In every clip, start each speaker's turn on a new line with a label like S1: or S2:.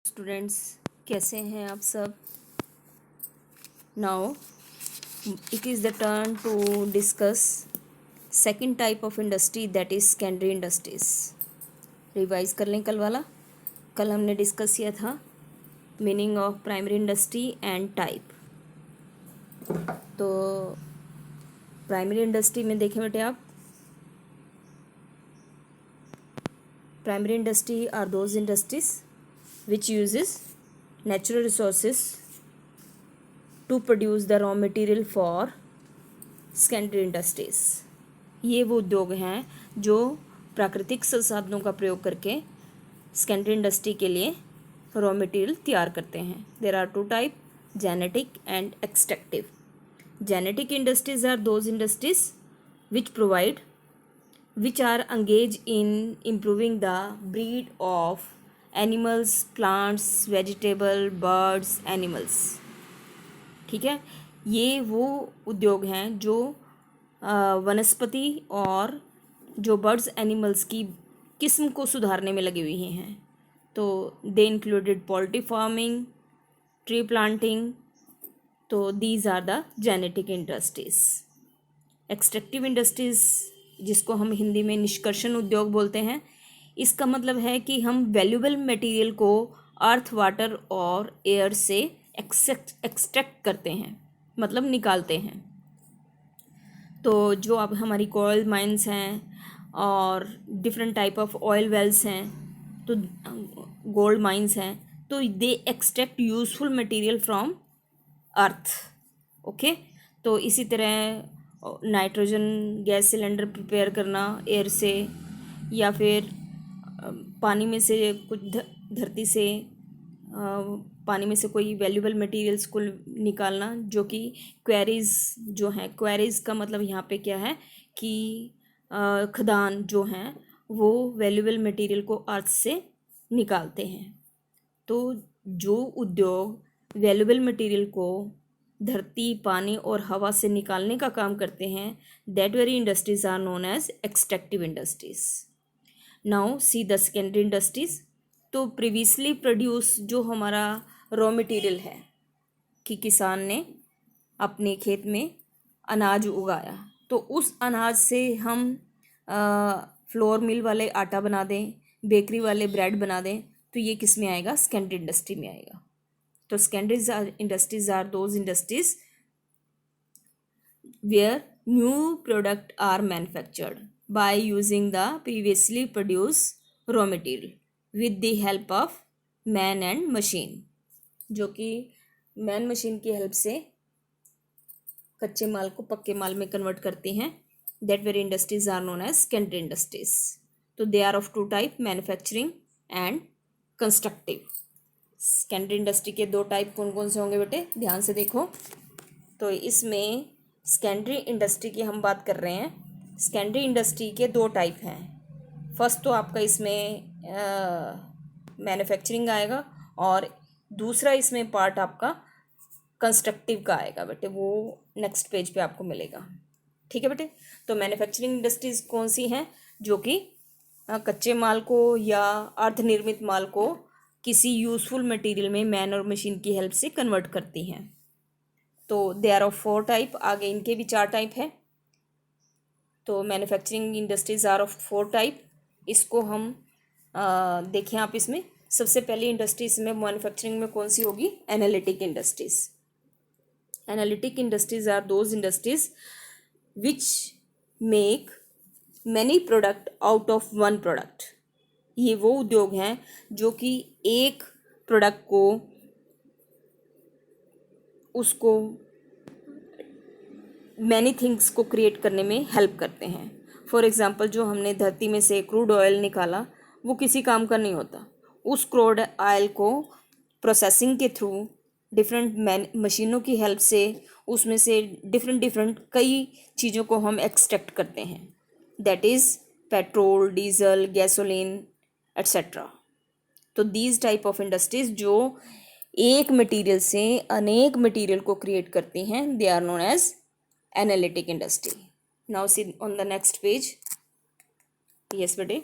S1: Students, कैसे हैं आप सब। Now it is the turn to discuss second type of industry, that is secondary industries. Revise कर लें कल वाला। कल हमने डिस्कस किया था meaning of primary industry and type. तो प्राइमरी इंडस्ट्री में देखें बेटे आप, primary industry are those industries which uses natural resources to produce the raw material for secondary industries। ये वो उद्योग हैं जो प्राकृतिक संसाधनों का प्रयोग करके सेकेंडरी इंडस्ट्री के लिए रॉ मटेरियल तैयार करते हैं। There are two type, genetic and extractive. Genetic industries are those industries which are engaged in improving the breed of animals, plants, vegetable, birds, animals। ठीक है, ये वो उद्योग हैं जो वनस्पति और जो बर्ड्स एनिमल्स की किस्म को सुधारने में लगी हुई हैं। तो they included poultry farming, tree planting. तो these are the genetic industries. Extractive industries, जिसको हम हिंदी में निष्कर्षण उद्योग बोलते हैं, इसका मतलब है कि हम वैल्यूएबल मटेरियल को अर्थ, वाटर और एयर से एक्सट्रैक्ट करते हैं, मतलब निकालते हैं। तो जो अब हमारी कोल माइंस हैं और different type of oil wells हैं, तो गोल्ड माइंस हैं, तो they extract useful material from earth. Okay, तो इसी तरह नाइट्रोजन गैस सिलेंडर प्रिपेयर करना एयर से, या फिर पानी में से कुछ धरती से पानी में से कोई वैल्यूएबल मटेरियल्स को निकालना, जो कि क्वेरीज जो हैं। क्वेरीज का मतलब यहाँ पे क्या है कि खदान जो हैं वो वैल्यूएबल मटेरियल को अर्थ से निकालते हैं। तो जो उद्योग वैल्यूएबल मटेरियल को धरती, पानी और हवा से निकालने का काम करते हैं, that very industries are known as extractive industries. Now see the secondary industries. तो प्रीवियसली प्रोड्यूस जो हमारा रॉ मटेरियल है कि किसान ने अपने खेत में अनाज उगाया, तो उस अनाज से हम फ्लोर मिल वाले आटा बना दें, बेकरी वाले ब्रेड बना दें, तो ये किस में आएगा? सेकेंडरी इंडस्ट्री में आएगा। तो secondary industries are those industries where new product are manufactured by using the previously produce raw material with the help of man and machine, जो कि मैन मशीन की हेल्प से कच्चे माल को पक्के माल में कन्वर्ट करती हैं। That very industries are known as secondary industries. तो they are of two type, manufacturing and constructive. Secondary industry के दो टाइप कौन कौन से होंगे बेटे, ध्यान से देखो। तो इसमें सेकेंडरी इंडस्ट्री की हम बात कर रहे हैं। सेकेंडरी इंडस्ट्री के दो टाइप हैं। फर्स्ट तो आपका इसमें मैन्युफैक्चरिंग आएगा, और दूसरा इसमें पार्ट आपका कंस्ट्रक्टिव का आएगा बेटे, वो नेक्स्ट पेज पे आपको मिलेगा। ठीक है बेटे। तो मैन्युफैक्चरिंग इंडस्ट्रीज कौन सी हैं? जो कि कच्चे माल को या अर्धनिर्मित माल को किसी यूजफुल मटेरियल में मैन और मशीन की हेल्प से कन्वर्ट करती हैं। तो दे आर ऑफ 4 टाइप। आगे इनके भी 4 टाइप है। तो manufacturing industries are of 4 type. इसको हम देखें आप इसमें सबसे पहली इंडस्ट्रीज में मैन्युफैक्चरिंग में कौन सी होगी? Analytic industries. Analytic industries are those industries which make many product out of one product. ये वो उद्योग हैं जो कि एक प्रोडक्ट को उसको मैनी थिंग्स को क्रिएट करने में हेल्प करते हैं। फॉर एग्जांपल, जो हमने धरती में से क्रूड ऑयल निकाला, वो किसी काम का नहीं होता। उस क्रूड ऑयल को प्रोसेसिंग के थ्रू डिफरेंट मशीनों की हेल्प से उसमें से डिफरेंट कई चीज़ों को हम एक्सट्रैक्ट करते हैं। That is petrol, diesel, gasoline etcetera. तो दीज टाइप ऑफ इंडस्ट्रीज जो एक मटेरियल से अनेक मटेरियल को क्रिएट करती हैं, they are known as analytic industry. Now see on the next page. Yes बेटे।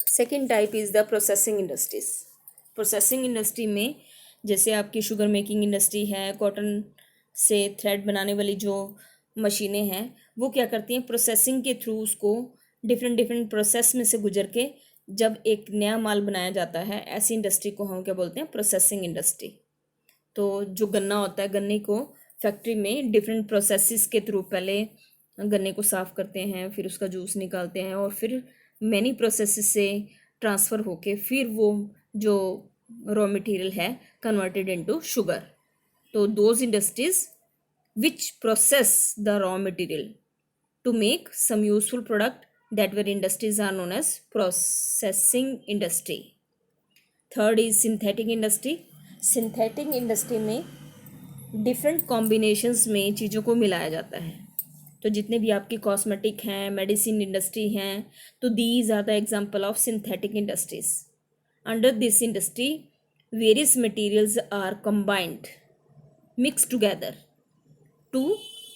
S1: Second type is the processing industries. Processing industry में जैसे आपकी शुगर मेकिंग इंडस्ट्री है, कॉटन से थ्रेड बनाने वाली जो मशीनें हैं वो क्या करती हैं, प्रोसेसिंग के थ्रू उसको डिफरेंट डिफरेंट प्रोसेस में से गुजर के जब एक नया माल बनाया जाता है, ऐसी इंडस्ट्री को हम क्या बोलते हैं, प्रोसेसिंग इंडस्ट्री। तो जो गन्ना होता है, गन्ने को फैक्ट्री में डिफरेंट प्रोसेसेस के थ्रू पहले गन्ने को साफ़ करते हैं, फिर उसका जूस निकालते हैं और फिर मैनी प्रोसेसेस से ट्रांसफ़र होके फिर वो जो रॉ मटेरियल है कन्वर्टेड इनटू शुगर। तो those industries which process the raw material to make some useful product, that were industries are known as processing industry. Third is synthetic industry. Synthetic industry में different combinations में चीज़ों को मिलाया जाता है। तो जितने भी आपकी कॉस्मेटिक हैं, मेडिसिन इंडस्ट्री हैं, तो these are the example of synthetic industries. Under this industry various materials are combined, mix together to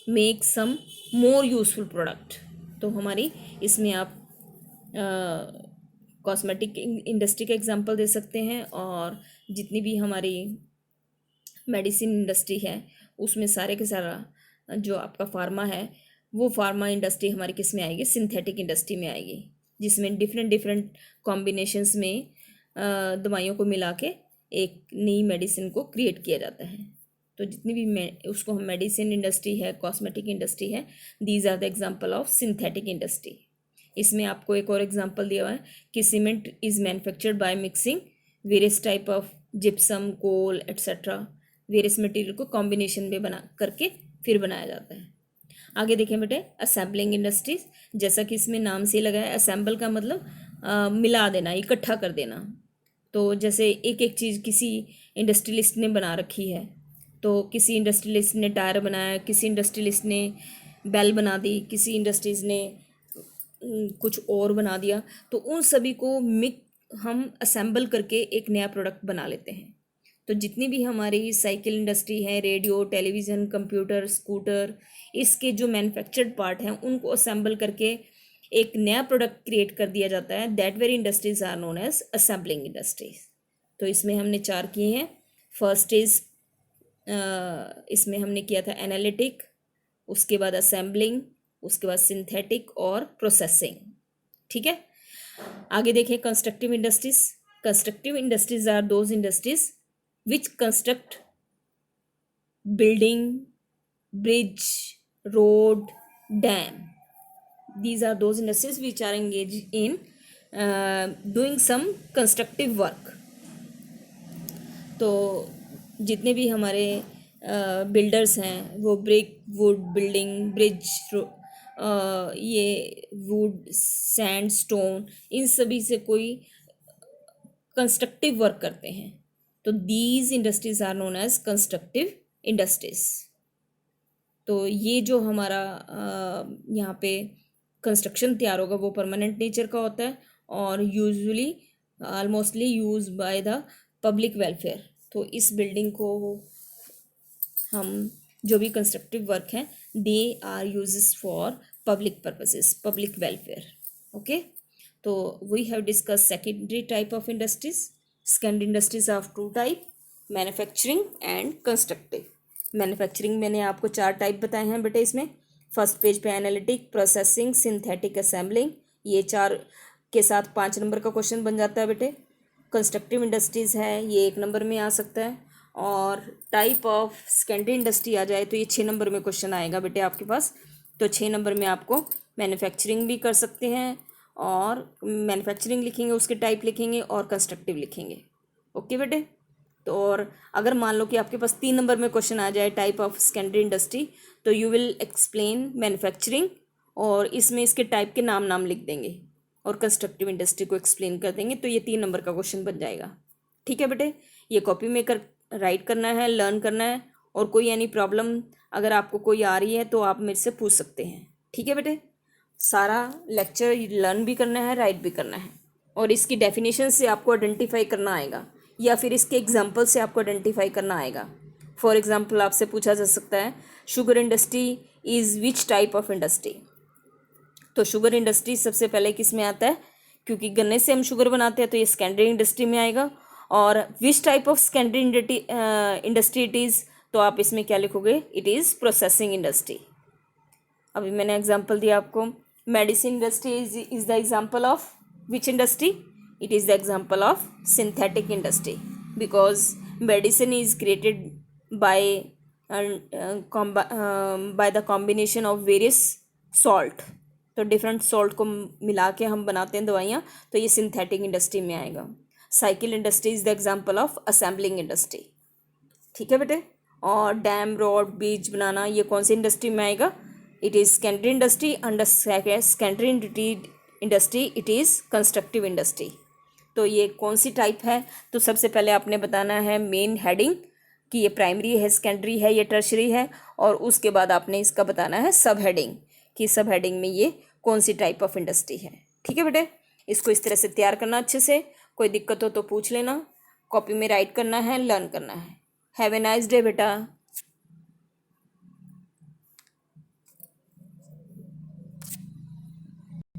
S1: make some more useful product. तो हमारी इसमें आप कॉस्मेटिक इंडस्ट्री का एग्जांपल दे सकते हैं, और जितनी भी हमारी मेडिसिन इंडस्ट्री है उसमें सारे के सारा जो आपका फार्मा है, वो फार्मा इंडस्ट्री हमारी किस में आएगी, सिंथेटिक इंडस्ट्री में आएगी, जिसमें डिफरेंट डिफरेंट कॉम्बिनेशंस में दवाइयों को मिला के एक नई मेडिसिन को क्रिएट किया जाता है। तो जितनी भी उसको हम मेडिसिन इंडस्ट्री है, कॉस्मेटिक इंडस्ट्री है, these are the example of synthetic industry. इसमें आपको एक और एग्जांपल दिया हुआ है कि cement is manufactured by mixing various type of gypsum, coal etcetera, various material को कॉम्बिनेशन में बना करके फिर बनाया जाता है। आगे देखें बेटे, असेंबलिंग इंडस्ट्रीज। जैसा कि इसमें नाम से लगा है, असेंबल का मतलब मिला देना, इकट्ठा कर देना। तो जैसे एक एक चीज़ किसी इंडस्ट्रियलिस्ट ने बना रखी है, तो किसी इंडस्ट्रियलिस्ट ने टायर बनाया, किसी इंडस्ट्रियलिस्ट ने बेल बना दी, किसी इंडस्ट्रीज ने कुछ और बना दिया, तो उन सभी को हम असेंबल करके एक नया प्रोडक्ट बना लेते हैं। तो जितनी भी हमारी साइकिल इंडस्ट्री है, रेडियो, टेलीविज़न, कंप्यूटर, स्कूटर, इसके जो मैन्युफैक्चर्ड पार्ट हैं उनको असेंबल करके एक नया प्रोडक्ट क्रिएट कर दिया जाता है। That very industries are known as assembling industries. तो इसमें हमने 4 किए हैं। फर्स्ट इज इसमें हमने किया था एनालिटिक, उसके बाद असेंबलिंग, उसके बाद सिंथेटिक और प्रोसेसिंग। ठीक है, आगे देखें constructive industries. Constructive industries are those industries which construct building, bridge, road, dam. These are those industries which are engaged in doing some constructive work. तो जितने भी हमारे बिल्डर्स हैं वो ब्रिक, वुड, बिल्डिंग, ब्रिज, ये वुड, सैंड, स्टोन, इन सभी से कोई कंस्ट्रक्टिव वर्क करते हैं। तो these industries are known as constructive industries. तो ये जो हमारा यहाँ पे कंस्ट्रक्शन तैयार होगा वो परमानेंट नेचर का होता है और usually almostly use by the public welfare. तो इस बिल्डिंग को हम जो भी कंस्ट्रक्टिव वर्क हैं they are uses for public purposes, public welfare. Okay, तो we have discuss secondary type of industries. Secondary industries of 2 type, manufacturing and constructive. Manufacturing मैंने आपको 4 टाइप बताए हैं बेटे। इसमें फर्स्ट पेज पे एनालिटिक, प्रोसेसिंग, सिंथेटिक, असेंबलिंग, ये 4 के साथ 5 नंबर का क्वेश्चन बन जाता है बेटे। कंस्ट्रक्टिव इंडस्ट्रीज़ है ये 1 नंबर में आ सकता है, और टाइप ऑफ सेकेंडरी इंडस्ट्री आ जाए तो ये 6 नंबर में क्वेश्चन आएगा बेटे आपके पास। तो 6 नंबर में आपको मैन्युफैक्चरिंग भी कर सकते हैं, और मैन्युफैक्चरिंग लिखेंगे, उसके टाइप लिखेंगे और कंस्ट्रक्टिव लिखेंगे। ओके बेटे। तो और अगर मान लो कि आपके पास 3 नंबर में क्वेश्चन आ जाए टाइप ऑफ सेकेंडरी इंडस्ट्री, तो यू विल एक्सप्लेन मैन्युफैक्चरिंग और इसमें इसके टाइप के नाम लिख देंगे और कंस्ट्रक्टिव इंडस्ट्री को एक्सप्लेन कर देंगे। तो ये 3 नंबर का क्वेश्चन बन जाएगा। ठीक है बेटे, ये कॉपी में कर राइट करना है, लर्न करना है, और कोई यानी प्रॉब्लम अगर आपको कोई आ रही है तो आप मेरे से पूछ सकते हैं। ठीक है बेटे, सारा लेक्चर लर्न भी करना है, राइट भी करना है, और इसकी डेफिनेशन से आपको आइडेंटिफाई करना आएगा या फिर इसके एग्जाम्पल से आपको आइडेंटिफाई करना आएगा। फॉर एग्जाम्पल आपसे पूछा जा सकता है sugar industry is which type of industry. तो शुगर इंडस्ट्री सबसे पहले किस में आता है, क्योंकि गन्ने से हम शुगर बनाते हैं तो ये सेकेंडरी इंडस्ट्री में आएगा। और which type of secondary industry it is, तो आप इसमें क्या लिखोगे, इट इज़ प्रोसेसिंग इंडस्ट्री। अभी मैंने एग्जांपल दिया आपको, medicine industry is the example of which industry, it is the example of synthetic industry, because medicine is created by by the combination of various salt, तो different salt को मिला के हम बनाते हैं दवाइयाँ, तो ये सिंथेटिक इंडस्ट्री में आएगा। Cycle industry is the example of assembling industry. ठीक है बेटे, और डैम, रोड, ब्रिज बनाना ये कौन सी इंडस्ट्री में आएगा, it is secondary industry. Under secondary industry it is constructive industry. तो ये कौन सी टाइप है, तो सबसे पहले आपने बताना है मेन हेडिंग कि ये प्राइमरी है, सेकेंडरी है, ये टर्शरी है, और उसके बाद आपने इसका बताना है सब हेडिंग कि सब हेडिंग में ये कौन सी टाइप ऑफ इंडस्ट्री है। ठीक है बेटे, इसको इस तरह से तैयार करना अच्छे से, कोई दिक्कत हो तो पूछ लेना, कॉपी में राइट करना है, लर्न करना है। हैव ए नाइस डे बेटा।